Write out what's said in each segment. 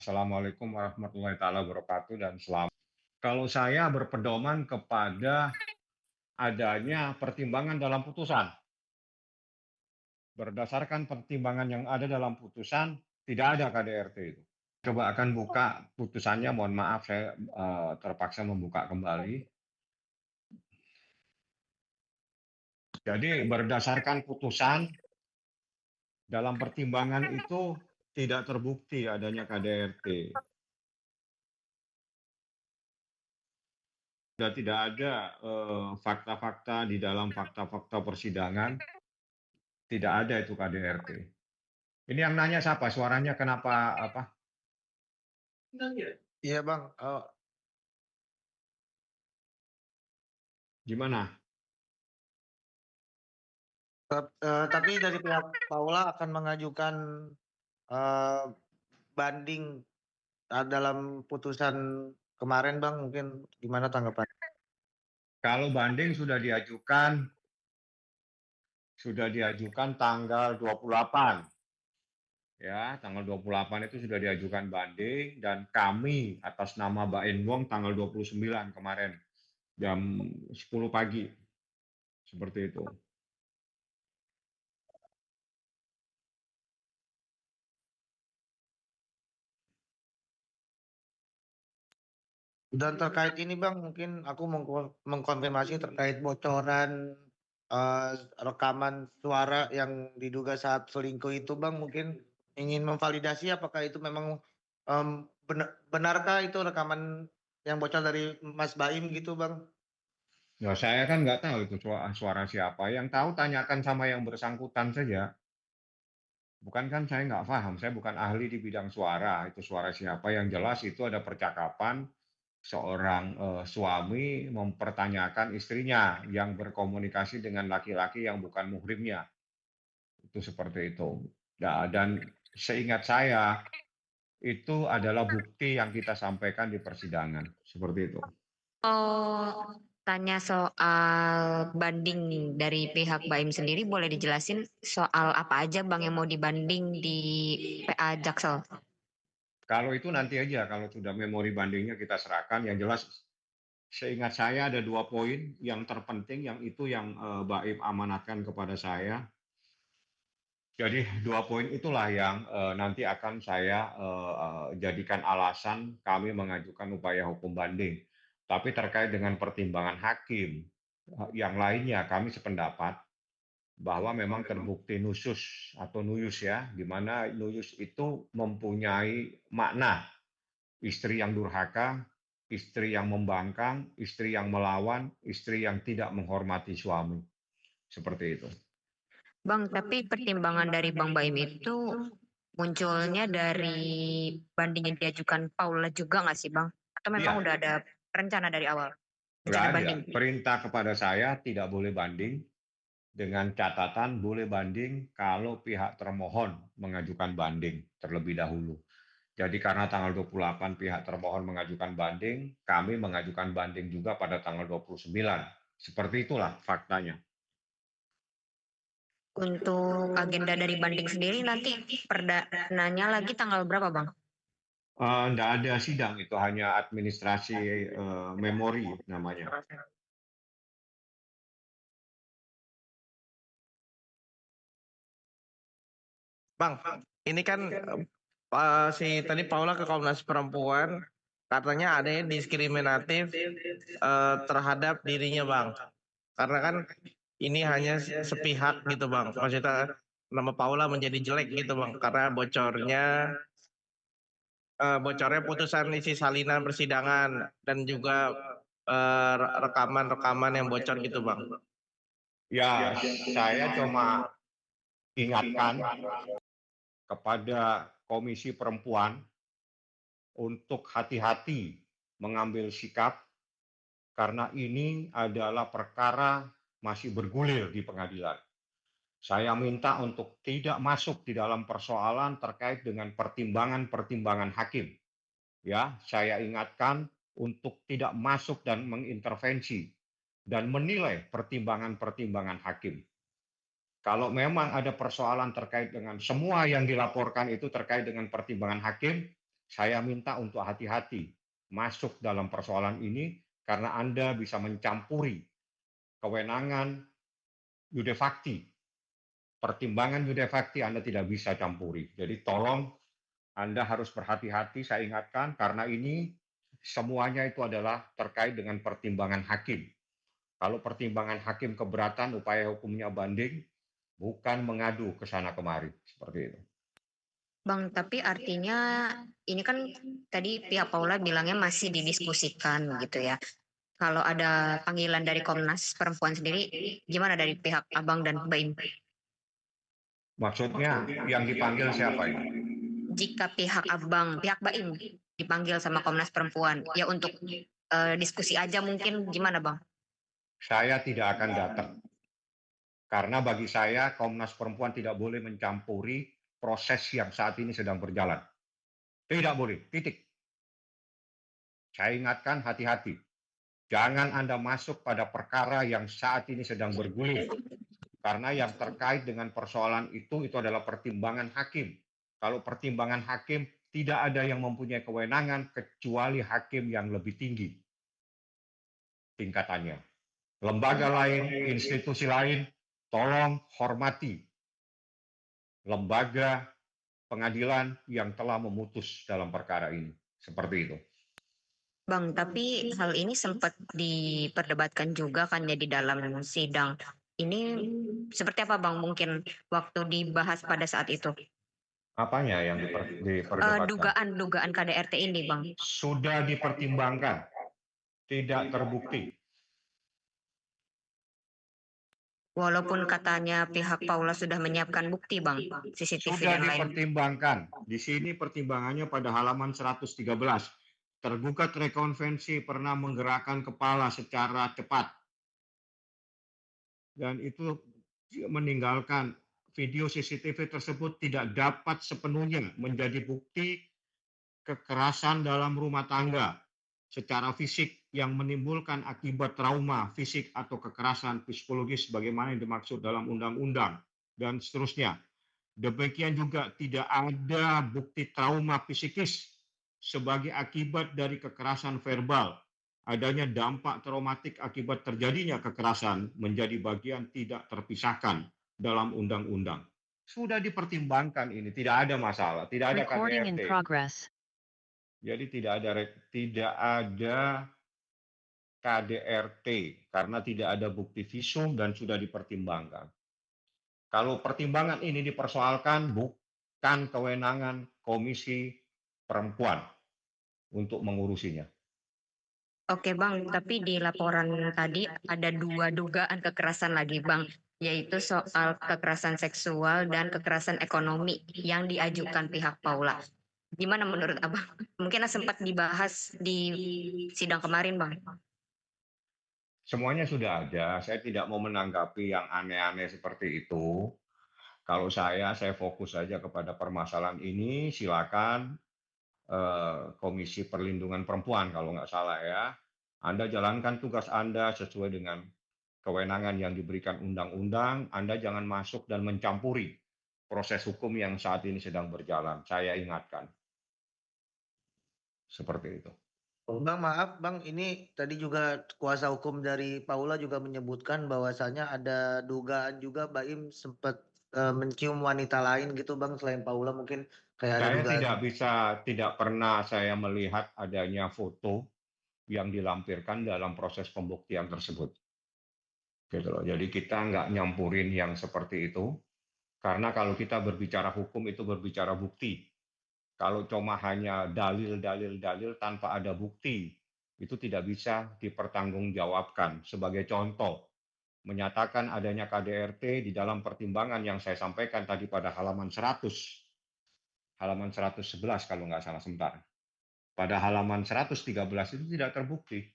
Assalamualaikum warahmatullahi taala wabarakatuh dan selamat. Kalau saya berpedoman kepada adanya pertimbangan dalam putusan. Berdasarkan pertimbangan yang ada dalam putusan, tidak ada KDRT itu. Coba akan buka putusannya, mohon maaf saya terpaksa membuka kembali. Jadi berdasarkan putusan, dalam pertimbangan itu tidak terbukti adanya KDRT. Sudah tidak ada fakta-fakta di dalam fakta-fakta persidangan, tidak ada itu KDRT. Ini yang nanya siapa? Suaranya kenapa apa? Iya Bang, Gimana? tapi dari pihak Paula akan mengajukan eee, banding dalam putusan kemarin Bang, mungkin gimana tanggapan? Kalau banding sudah diajukan tanggal 28 ya, tanggal 28 itu sudah diajukan banding dan kami atas nama Baen Wong tanggal 29 kemarin jam 10 pagi. Seperti itu. Dan terkait ini Bang, mungkin aku mengkonfirmasi terkait bocoran, rekaman suara yang diduga saat selingkuh itu Bang, mungkin ingin memvalidasi apakah itu memang, benarkah itu rekaman yang bocor dari Mas Baim gitu Bang? Ya, saya kan nggak tahu itu suara siapa. Yang tahu tanyakan sama yang bersangkutan saja. Bukan kan saya nggak paham, saya bukan ahli di bidang suara. Itu suara siapa? Yang jelas itu ada percakapan seorang suami mempertanyakan istrinya yang berkomunikasi dengan laki-laki yang bukan muhrimnya. Itu seperti itu. Ya, dan seingat saya itu adalah bukti yang kita sampaikan di persidangan. Seperti itu. Oh, tanya soal banding nih dari pihak Baim sendiri, boleh dijelasin soal apa aja Bang yang mau dibanding di PA Jaksel? Kalau itu nanti aja, kalau sudah memori bandingnya kita serahkan. Yang jelas, seingat saya ada 2 poin yang terpenting, yang itu yang Baim amanatkan kepada saya. Jadi 2 poin itulah yang nanti akan saya jadikan alasan kami mengajukan upaya hukum banding. Tapi terkait dengan pertimbangan hakim, yang lainnya kami sependapat bahwa memang terbukti nusus atau nuyus ya, di mana nuyus itu mempunyai makna istri yang durhaka, istri yang membangkang, istri yang melawan, istri yang tidak menghormati suami. Seperti itu. Bang, tapi pertimbangan dari Bang Baim itu munculnya dari banding yang diajukan Paula juga nggak sih Bang? Atau memang Iya, udah ada rencana dari awal? nggak Rencana ada. banding? Perintah kepada saya tidak boleh banding, dengan catatan boleh banding kalau pihak termohon mengajukan banding terlebih dahulu. Jadi karena tanggal 28 pihak termohon mengajukan banding, kami mengajukan banding juga pada tanggal 29. Seperti itulah faktanya. Untuk agenda dari banding sendiri nanti perdananya lagi tanggal berapa Bang? Nggak ada sidang, itu hanya administrasi memori namanya. Bang, ini kan si tadi Paula ke Komnas Perempuan katanya ada yang diskriminatif terhadap dirinya Bang. Karena kan ini hanya sepihak gitu Bang. Maksudnya nama Paula menjadi jelek gitu Bang karena bocornya putusan isi salinan persidangan dan juga rekaman-rekaman yang bocor gitu Bang. Ya, saya cuma ingatkan kepada Komisi Perempuan untuk hati-hati mengambil sikap karena ini adalah perkara masih bergulir di pengadilan. Saya minta untuk tidak masuk di dalam persoalan terkait dengan pertimbangan-pertimbangan hakim. Ya, saya ingatkan untuk tidak masuk dan mengintervensi dan menilai pertimbangan-pertimbangan hakim. Kalau memang ada persoalan terkait dengan semua yang dilaporkan itu terkait dengan pertimbangan hakim, Saya minta untuk hati-hati masuk dalam persoalan ini karena Anda bisa mencampuri kewenangan Yudefakti. Pertimbangan Yudefakti Anda tidak bisa campuri. Jadi tolong Anda harus berhati-hati, saya ingatkan, karena ini semuanya itu adalah terkait dengan pertimbangan hakim. Kalau pertimbangan hakim keberatan, upaya hukumnya banding, bukan mengadu ke sana kemari, seperti itu. Bang, tapi artinya ini kan tadi pihak Paula bilangnya masih didiskusikan gitu ya. Kalau ada panggilan dari Komnas Perempuan sendiri, gimana dari pihak Abang dan Baim? Maksudnya yang dipanggil siapa ini? Jika pihak Abang, pihak Baim dipanggil sama Komnas Perempuan, ya untuk diskusi aja mungkin gimana Bang? Saya tidak akan datang. Karena bagi saya Komnas Perempuan tidak boleh mencampuri proses yang saat ini sedang berjalan. Tidak boleh, titik. Saya ingatkan hati-hati. Jangan Anda masuk pada perkara yang saat ini sedang bergulir. Karena yang terkait dengan persoalan itu adalah pertimbangan hakim. Kalau pertimbangan hakim, tidak ada yang mempunyai kewenangan kecuali hakim yang lebih tinggi tingkatannya. Lembaga lain, institusi lain, tolong hormati lembaga pengadilan yang telah memutus dalam perkara ini. Seperti itu. Bang, tapi hal ini sempat diperdebatkan juga kan ya di dalam sidang. Ini seperti apa Bang mungkin waktu dibahas pada saat itu? Apanya yang diperdebatkan? Dugaan KDRT ini Bang. Sudah dipertimbangkan, tidak terbukti. Walaupun katanya pihak Paula sudah menyiapkan bukti Bang, CCTV Sudah dan lain. dipertimbangkan. Di sini pertimbangannya pada halaman 113. Tergugat rekonvensi pernah menggerakkan kepala secara cepat. Dan itu meninggalkan video CCTV tersebut tidak dapat sepenuhnya menjadi bukti kekerasan dalam rumah tangga secara fisik yang menimbulkan akibat trauma fisik atau kekerasan psikologis sebagaimana yang dimaksud dalam undang-undang dan seterusnya. Demikian juga tidak ada bukti trauma psikis sebagai akibat dari kekerasan verbal. Adanya dampak traumatik akibat terjadinya kekerasan menjadi bagian tidak terpisahkan dalam undang-undang. Sudah dipertimbangkan ini, tidak ada masalah, tidak ada Recording in KDRT. progress. Jadi tidak ada KDRT karena tidak ada bukti visum dan sudah dipertimbangkan. Kalau pertimbangan ini dipersoalkan, bukan kewenangan Komisi Perempuan untuk mengurusinya. Oke Bang, tapi di laporan tadi ada 2 dugaan kekerasan lagi Bang, yaitu soal kekerasan seksual dan kekerasan ekonomi yang diajukan pihak Paula. Gimana menurut Abang? Mungkin sempat dibahas di sidang kemarin Bang. Semuanya sudah ada, saya tidak mau menanggapi yang aneh-aneh seperti itu. Kalau saya fokus saja kepada permasalahan ini, silakan Komisi Perlindungan Perempuan kalau nggak salah ya. Anda jalankan tugas Anda sesuai dengan kewenangan yang diberikan undang-undang. Anda jangan masuk dan mencampuri proses hukum yang saat ini sedang berjalan. Saya ingatkan. Seperti itu. Bang, maaf Bang, ini tadi juga kuasa hukum dari Paula juga menyebutkan bahwasanya ada dugaan juga Baim sempat mencium wanita lain gitu Bang selain Paula mungkin kayak ada Saya dugaan. tidak pernah saya melihat adanya foto yang dilampirkan dalam proses pembuktian tersebut. Gitu loh. Jadi kita nggak nyampurin yang seperti itu, karena kalau kita berbicara hukum itu berbicara bukti. Kalau cuma hanya dalil tanpa ada bukti, itu tidak bisa dipertanggungjawabkan. Sebagai contoh, menyatakan adanya KDRT di dalam pertimbangan yang saya sampaikan tadi pada halaman 111 kalau nggak salah sebentar. Pada halaman 113 itu tidak terbukti.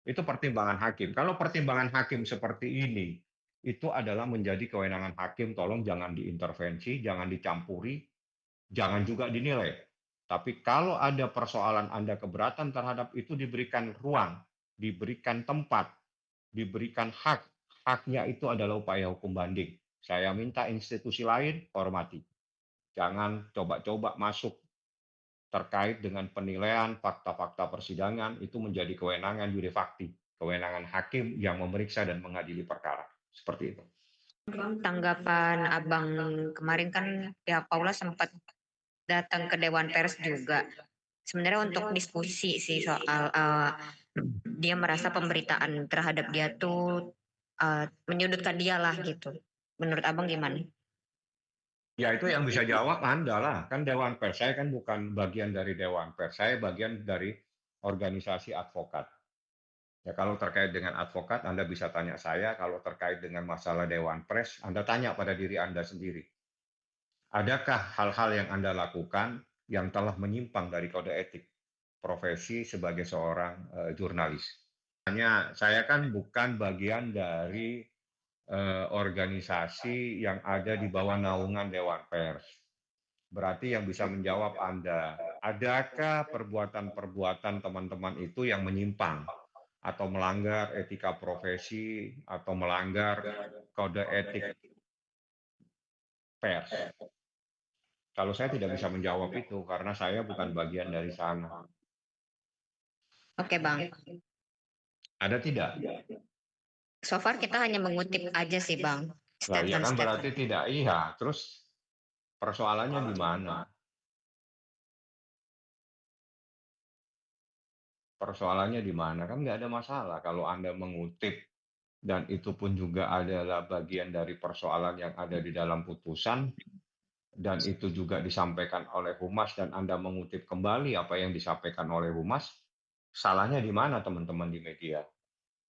Itu pertimbangan hakim. Kalau pertimbangan hakim seperti ini, itu adalah menjadi kewenangan hakim, tolong jangan diintervensi, jangan dicampuri, jangan juga dinilai. Tapi kalau ada persoalan Anda keberatan terhadap itu diberikan ruang, diberikan tempat, diberikan hak. Haknya itu adalah upaya hukum banding. Saya minta institusi lain hormati. Jangan coba-coba masuk terkait dengan penilaian fakta-fakta persidangan itu menjadi kewenangan juri fakti, kewenangan hakim yang memeriksa dan mengadili perkara. Seperti itu. Tanggapan Abang kemarin kan pihak Paula sempat datang ke Dewan Pers juga. Sebenarnya untuk diskusi sih soal dia merasa pemberitaan terhadap dia tuh menyudutkan dia lah gitu. Menurut Abang gimana? Ya itu yang bisa jawab Anda lah. Kan Dewan Pers, saya kan bukan bagian dari Dewan Pers, saya bagian dari organisasi advokat. Ya kalau terkait dengan advokat, Anda bisa tanya saya. Kalau terkait dengan masalah Dewan Pers, Anda tanya pada diri Anda sendiri. Adakah hal-hal yang Anda lakukan yang telah menyimpang dari kode etik profesi sebagai seorang jurnalis? Hanya saya kan bukan bagian dari organisasi yang ada di bawah naungan Dewan Pers. Berarti yang bisa menjawab Anda, adakah perbuatan-perbuatan teman-teman itu yang menyimpang atau melanggar etika profesi atau melanggar kode etik pers? Kalau saya tidak bisa menjawab itu karena saya bukan bagian dari sana. Oke Bang, Ada tidak? so far kita hanya mengutip aja sih Bang, Nah, ya kan statement-statement. berarti tidak. Iya, terus persoalannya di mana? Persoalannya di mana? Kan nggak ada masalah kalau Anda mengutip dan itu pun juga adalah bagian dari persoalan yang ada di dalam putusan dan itu juga disampaikan oleh Humas dan Anda mengutip kembali apa yang disampaikan oleh Humas. Salahnya di mana teman-teman di media?